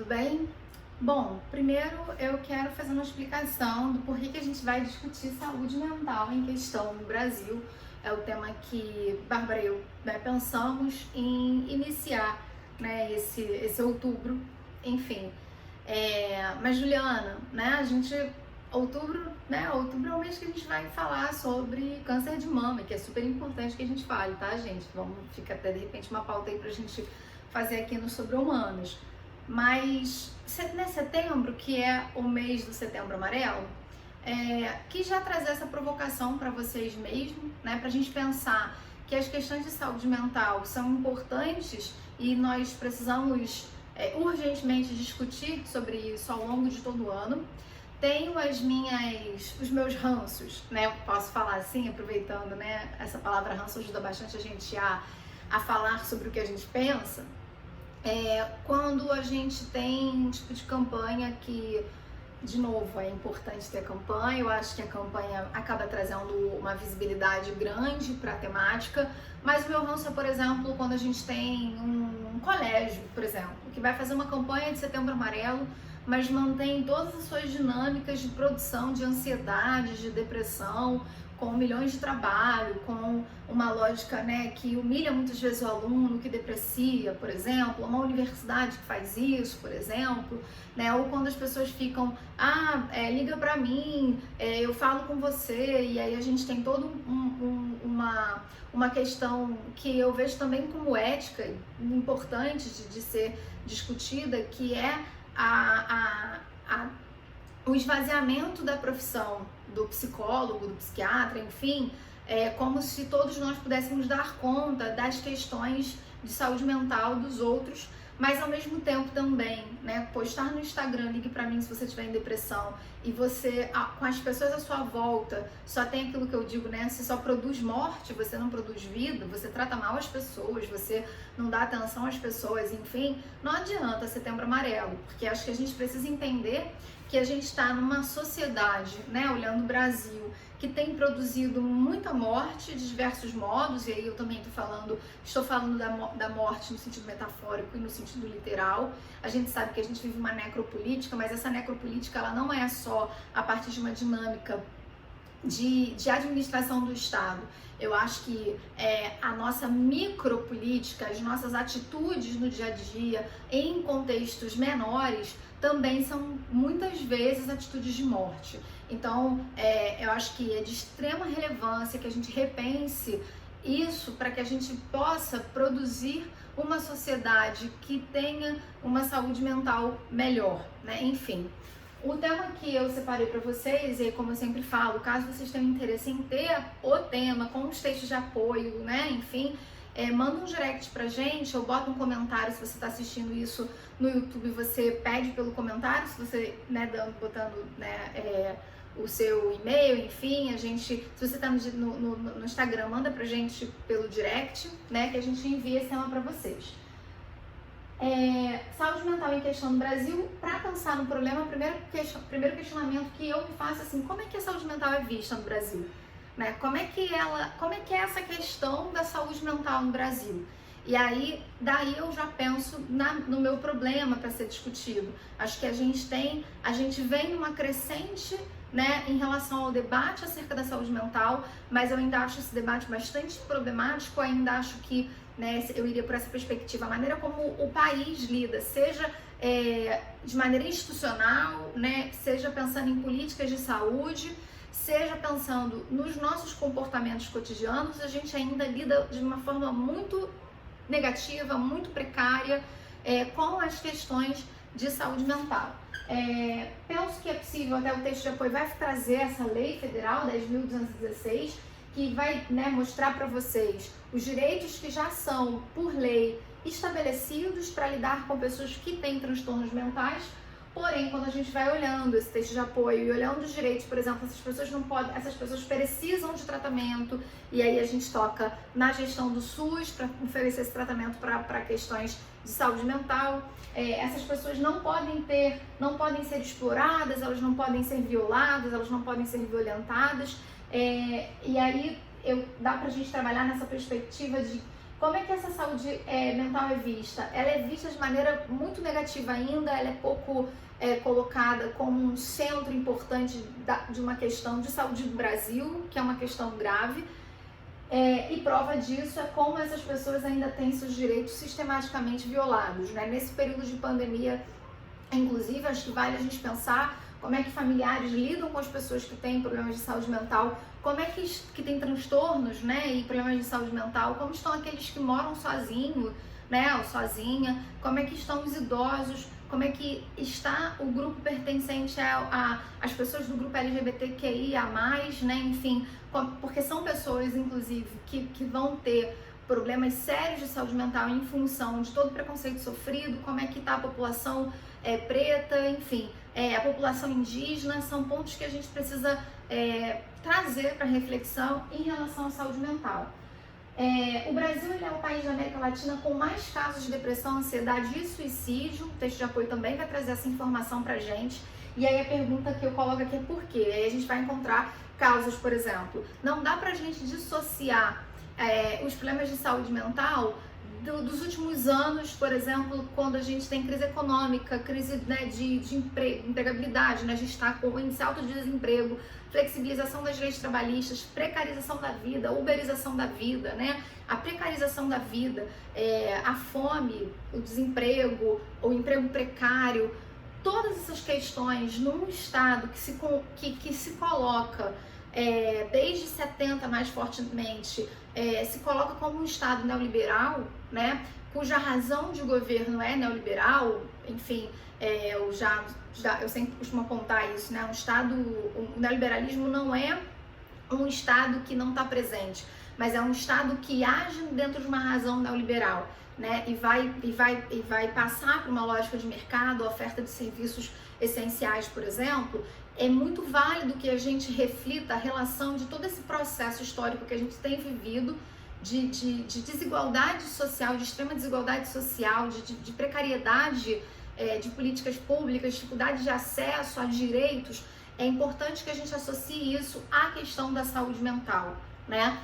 bem? Bom, primeiro eu quero fazer uma explicação do porquê que a gente vai discutir saúde mental em questão no Brasil. É o tema que Bárbara e eu pensamos em iniciar, esse outubro, enfim. Mas Juliana, outubro é o mês que a gente vai falar sobre câncer de mama, que é super importante que a gente fale, tá, gente? Fica até de repente uma pauta aí pra gente fazer aqui no Sobre Humanos. Mas, setembro, que é o mês do Setembro Amarelo, quis já trazer essa provocação para vocês mesmo, né? Pra gente pensar que as questões de saúde mental são importantes e nós precisamos urgentemente discutir sobre isso ao longo de todo o ano. Tenho os meus ranços, né? Posso falar assim, aproveitando, né? Essa palavra ranço ajuda bastante a gente a falar sobre o que a gente pensa. Quando a gente tem um tipo de campanha que, de novo, é importante ter campanha. Eu acho que a campanha acaba trazendo uma visibilidade grande para a temática, mas o meu ranço é, por exemplo, quando a gente tem um colégio, por exemplo, que vai fazer uma campanha de Setembro Amarelo, mas mantém todas as suas dinâmicas de produção de ansiedade, de depressão, com milhões de trabalho, com uma lógica, né, que humilha muitas vezes o aluno, que deprecia, por exemplo, uma universidade que faz isso, por exemplo, né, ou quando as pessoas ficam, liga pra mim, eu falo com você, e aí a gente tem toda uma questão que eu vejo também como ética, importante de ser discutida, que é o esvaziamento da profissão do psicólogo, do psiquiatra, enfim, como se todos nós pudéssemos dar conta das questões de saúde mental dos outros, mas ao mesmo tempo também, né, postar no Instagram, ligue pra mim se você estiver em depressão, e você, com as pessoas à sua volta, só tem aquilo que eu digo, né, você só produz morte, você não produz vida, você trata mal as pessoas, você não dá atenção às pessoas, enfim, não adianta Setembro Amarelo, porque acho que a gente precisa entender que a gente está numa sociedade, né, olhando o Brasil, que tem produzido muita morte de diversos modos, e aí eu também estou falando da morte no sentido metafórico e no sentido literal. A gente sabe que a gente vive uma necropolítica, mas essa necropolítica ela não é só a partir de uma dinâmica de administração do Estado. Eu acho que a nossa micropolítica, as nossas atitudes no dia a dia, em contextos menores, também são muitas vezes atitudes de morte. Então, eu acho que é de extrema relevância que a gente repense isso para que a gente possa produzir uma sociedade que tenha uma saúde mental melhor, né? Enfim. O tema que eu separei para vocês, e como eu sempre falo, caso vocês tenham interesse em ter o tema com os textos de apoio, né, enfim, manda um direct pra gente, ou bota um comentário se você está assistindo isso no YouTube, você pede pelo comentário, se você, né, botando, né, o seu e-mail, enfim, se você está no Instagram, manda pra gente pelo direct, né, que a gente envia esse tema para vocês. Saúde mental em questão no Brasil. Para pensar no problema, primeiro questionamento que eu me faço assim, como é que a saúde mental é vista no Brasil? Né? Como é que é essa questão da saúde mental no Brasil? E aí, daí eu já penso no meu problema para ser discutido. Acho que a gente vem numa crescente, né, em relação ao debate acerca da saúde mental, mas eu ainda acho esse debate bastante problemático, ainda acho que, né, eu iria por essa perspectiva, a maneira como o país lida, seja de maneira institucional, né, seja pensando em políticas de saúde, seja pensando nos nossos comportamentos cotidianos, a gente ainda lida de uma forma muito negativa, muito precária com as questões de saúde mental. Penso que é possível, até o texto de apoio vai trazer essa lei federal 10.216, que vai, né, mostrar para vocês os direitos que já são, por lei, estabelecidos para lidar com pessoas que têm transtornos mentais. Porém, quando a gente vai olhando esse texto de apoio e olhando os direitos, por exemplo, essas pessoas precisam de tratamento, e aí a gente toca na gestão do SUS para oferecer esse tratamento para questões de saúde mental. Essas pessoas não podem ser exploradas, elas não podem ser violadas, elas não podem ser violentadas. E aí dá pra gente trabalhar nessa perspectiva de Como é que essa saúde mental é vista? Ela é vista de maneira muito negativa ainda, ela é pouco colocada como um centro importante de uma questão de saúde do Brasil, que é uma questão grave. E prova disso é como essas pessoas ainda têm seus direitos sistematicamente violados, né? Nesse período de pandemia, inclusive, acho que vale a gente pensar como é que familiares lidam com as pessoas que têm problemas de saúde mental, como é que tem transtornos, né, e problemas de saúde mental, como estão aqueles que moram sozinhos, né, ou sozinha, como é que estão os idosos, como é que está o grupo pertencente às pessoas do grupo LGBTQIA+, né, enfim, porque são pessoas, inclusive, que vão ter problemas sérios de saúde mental em função de todo o preconceito sofrido, como é que está a população preta, enfim, a população indígena, são pontos que a gente precisa trazer para reflexão em relação à saúde mental. O Brasil ele é o país da América Latina com mais casos de depressão, ansiedade e suicídio. O texto de apoio também vai trazer essa informação para a gente. E aí a pergunta que eu coloco aqui é por quê? Aí a gente vai encontrar causas, por exemplo. Não dá para a gente dissociar os problemas de saúde mental dos últimos anos, por exemplo, quando a gente tem crise econômica, crise, né, de empregabilidade, né, a gente está com índice alto de desemprego, flexibilização das leis trabalhistas, precarização da vida, uberização da vida, né, a precarização da vida, a fome, o desemprego, o emprego precário, todas essas questões num estado que se coloca desde 70 mais fortemente, se coloca como um Estado neoliberal, né, cuja razão de governo é neoliberal, enfim, eu sempre costumo apontar isso, né, o neoliberalismo não é um Estado que não está presente, mas é um Estado que age dentro de uma razão neoliberal, né, e vai passar para uma lógica de mercado, oferta de serviços essenciais, por exemplo. É muito válido que a gente reflita a relação de todo esse processo histórico que a gente tem vivido de desigualdade social, de extrema desigualdade social, de precariedade de políticas públicas, dificuldade de acesso a direitos. É importante que a gente associe isso à questão da saúde mental, né?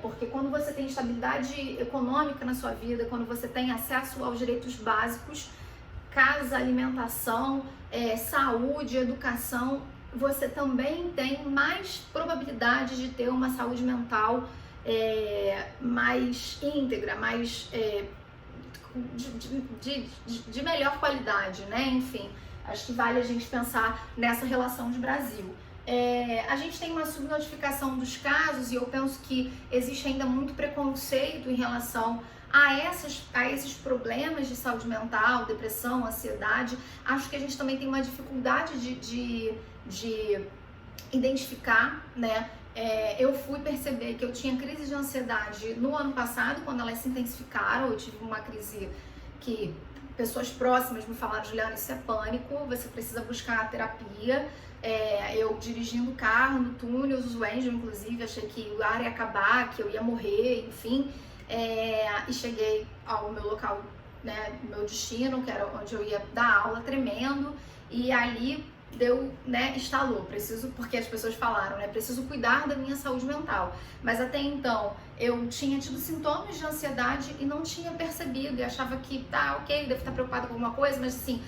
Porque quando você tem estabilidade econômica na sua vida, quando você tem acesso aos direitos básicos, casa, alimentação, saúde, educação, você também tem mais probabilidade de ter uma saúde mental mais íntegra, mais de melhor qualidade, né? Enfim, acho que vale a gente pensar nessa relação de Brasil. A gente tem uma subnotificação dos casos e eu penso que existe ainda muito preconceito em relação a esses problemas de saúde mental, depressão, ansiedade. Acho que a gente também tem uma dificuldade de identificar, né? Eu fui perceber que eu tinha crise de ansiedade no ano passado, quando elas se intensificaram. Eu tive uma crise que pessoas próximas me falaram: Juliana, isso é pânico, você precisa buscar terapia. Eu dirigindo o carro no túnel, o Angel, inclusive, achei que o ar ia acabar, que eu ia morrer, enfim. E cheguei ao meu local, né, meu destino, que era onde eu ia dar aula, tremendo, e ali deu, né, estalou, porque as pessoas falaram, né, preciso cuidar da minha saúde mental. Mas até então eu tinha tido sintomas de ansiedade e não tinha percebido, e achava que tá ok, devo estar preocupada com alguma coisa, mas assim,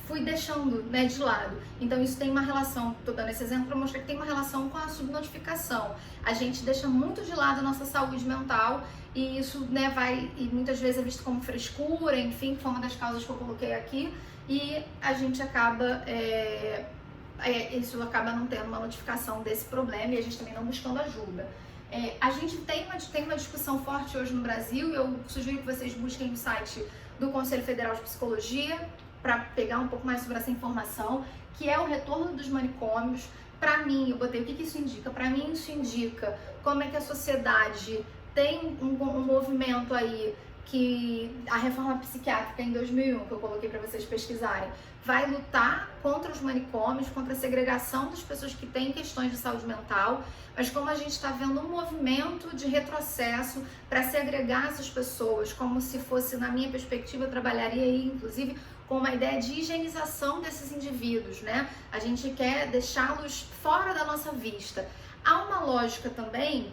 fui deixando, né, de lado. Então isso tem uma relação, tô dando esse exemplo para mostrar que tem uma relação com a subnotificação. A gente deixa muito de lado a nossa saúde mental e isso, né, e muitas vezes é visto como frescura, enfim, que foi uma das causas que eu coloquei aqui, e a gente acaba, isso acaba não tendo uma notificação desse problema e a gente também não buscando ajuda. A gente tem uma discussão forte hoje no Brasil, e eu sugiro que vocês busquem no site do Conselho Federal de Psicologia para pegar um pouco mais sobre essa informação, que é o retorno dos manicômios. Para mim, eu botei o que isso indica. Para mim, isso indica como é que a sociedade tem um movimento aí, que a reforma psiquiátrica em 2001, que eu coloquei para vocês pesquisarem, vai lutar contra os manicômios, contra a segregação das pessoas que têm questões de saúde mental, mas como a gente está vendo um movimento de retrocesso para segregar essas pessoas, como se fosse, na minha perspectiva, eu trabalharia aí, inclusive, com uma ideia de higienização desses indivíduos, né? A gente quer deixá-los fora da nossa vista. Há uma lógica também,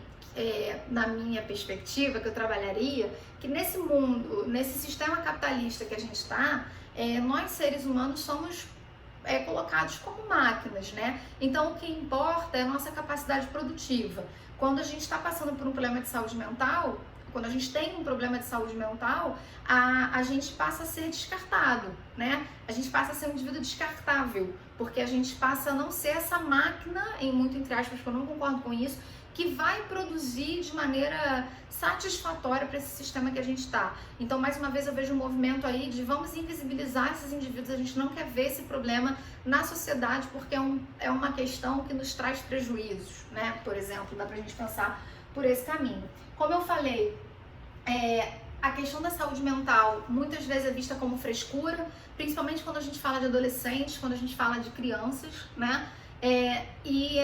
na minha perspectiva, que eu trabalharia, que nesse mundo, nesse sistema capitalista que a gente está, nós seres humanos somos colocados como máquinas, né? Então o que importa é a nossa capacidade produtiva. Quando a gente está passando por um problema de saúde mental, quando a gente tem um problema de saúde mental, a gente passa a ser descartado, né? A gente passa a ser um indivíduo descartável, porque a gente passa a não ser essa máquina, em muito entre aspas, porque eu não concordo com isso, que vai produzir de maneira satisfatória para esse sistema que a gente está. Então, mais uma vez, eu vejo um movimento aí de vamos invisibilizar esses indivíduos, a gente não quer ver esse problema na sociedade, porque é uma questão que nos traz prejuízos, né? Por exemplo, dá pra gente pensar por esse caminho. Como eu falei, a questão da saúde mental muitas vezes é vista como frescura, principalmente quando a gente fala de adolescentes, quando a gente fala de crianças, né? E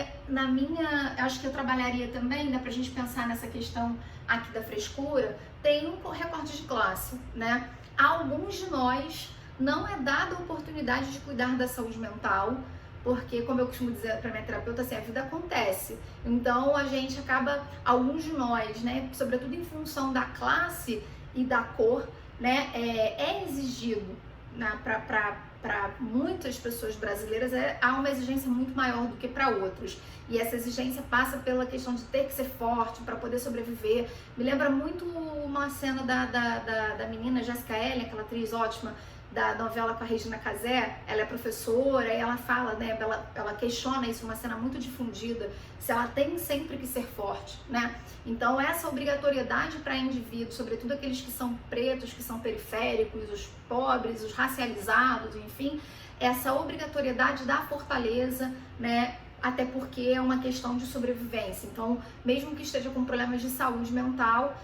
acho que eu trabalharia também, dá pra gente pensar nessa questão aqui da frescura, tem um recorte de classe, né? A alguns de nós não é dada a oportunidade de cuidar da saúde mental, porque, como eu costumo dizer para minha terapeuta, assim, a vida acontece. Então, a gente acaba, alguns de nós, né, sobretudo em função da classe e da cor, né, é exigido, né, para muitas pessoas brasileiras, há uma exigência muito maior do que para outros. E essa exigência passa pela questão de ter que ser forte para poder sobreviver. Me lembra muito uma cena da menina Jéssica Ellen, aquela atriz ótima, da novela com a Regina Casé. Ela é professora e ela fala, né, ela questiona isso, uma cena muito difundida, se ela tem sempre que ser forte, né? Então essa obrigatoriedade para indivíduos, sobretudo aqueles que são pretos, que são periféricos, os pobres, os racializados, enfim, essa obrigatoriedade da fortaleza, né? Até porque é uma questão de sobrevivência. Então, mesmo que esteja com problemas de saúde mental,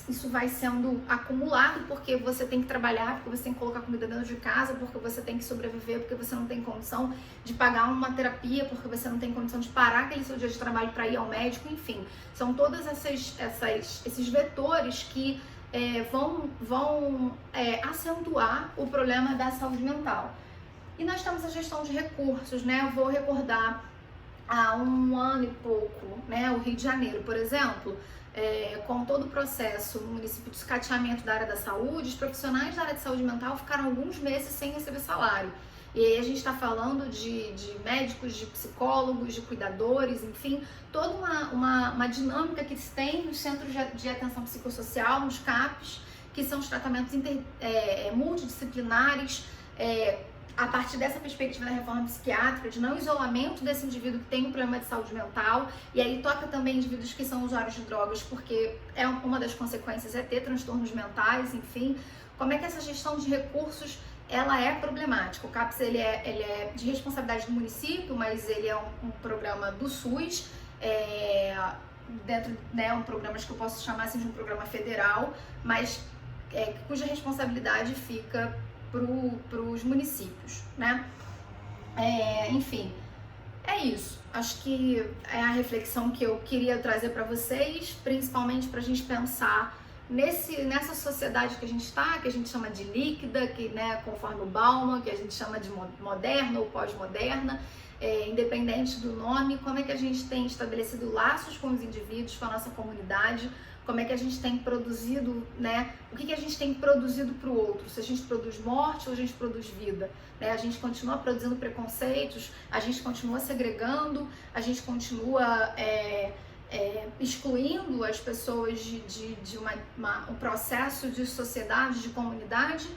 isso vai sendo acumulado, porque você tem que trabalhar, porque você tem que colocar comida dentro de casa, porque você tem que sobreviver, porque você não tem condição de pagar uma terapia, porque você não tem condição de parar aquele seu dia de trabalho para ir ao médico, enfim. São todos esses vetores que vão acentuar o problema da saúde mental. E nós temos a gestão de recursos, né? Eu vou recordar há um ano e pouco, né? O Rio de Janeiro, por exemplo, com todo o processo no município de sucateamento da área da saúde, os profissionais da área de saúde mental ficaram alguns meses sem receber salário. E aí a gente está falando de médicos, de psicólogos, de cuidadores, enfim, toda uma dinâmica que se tem nos centros de atenção psicossocial, nos CAPs, que são os tratamentos multidisciplinares, a partir dessa perspectiva da reforma psiquiátrica, de não isolamento desse indivíduo que tem um problema de saúde mental, e aí toca também indivíduos que são usuários de drogas, porque uma das consequências é ter transtornos mentais, enfim. Como é que essa gestão de recursos, ela é problemática? O CAPS, ele é de responsabilidade do município, mas ele é um programa do SUS, dentro, né, um programa que eu posso chamar assim de um programa federal, mas cuja responsabilidade fica para os municípios, né? Enfim, é isso. Acho que é a reflexão que eu queria trazer para vocês, principalmente para a gente pensar nessa sociedade que a gente está, que a gente chama de líquida, que, né, conforme o Bauman, que a gente chama de moderna ou pós-moderna, independente do nome, como é que a gente tem estabelecido laços com os indivíduos, com a nossa comunidade, como é que a gente tem produzido, né? O que a gente tem produzido para o outro? Se a gente produz morte ou a gente produz vida, né? A gente continua produzindo preconceitos, a gente continua segregando, a gente continua excluindo as pessoas de um processo de sociedade, de comunidade,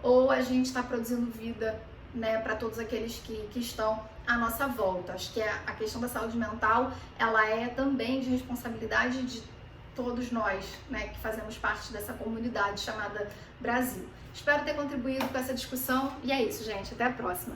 ou a gente está produzindo vida, né, para todos aqueles que estão à nossa volta. Acho que a questão da saúde mental, ela é também de responsabilidade de todos nós, né, que fazemos parte dessa comunidade chamada Brasil. Espero ter contribuído com essa discussão e é isso, gente. Até a próxima.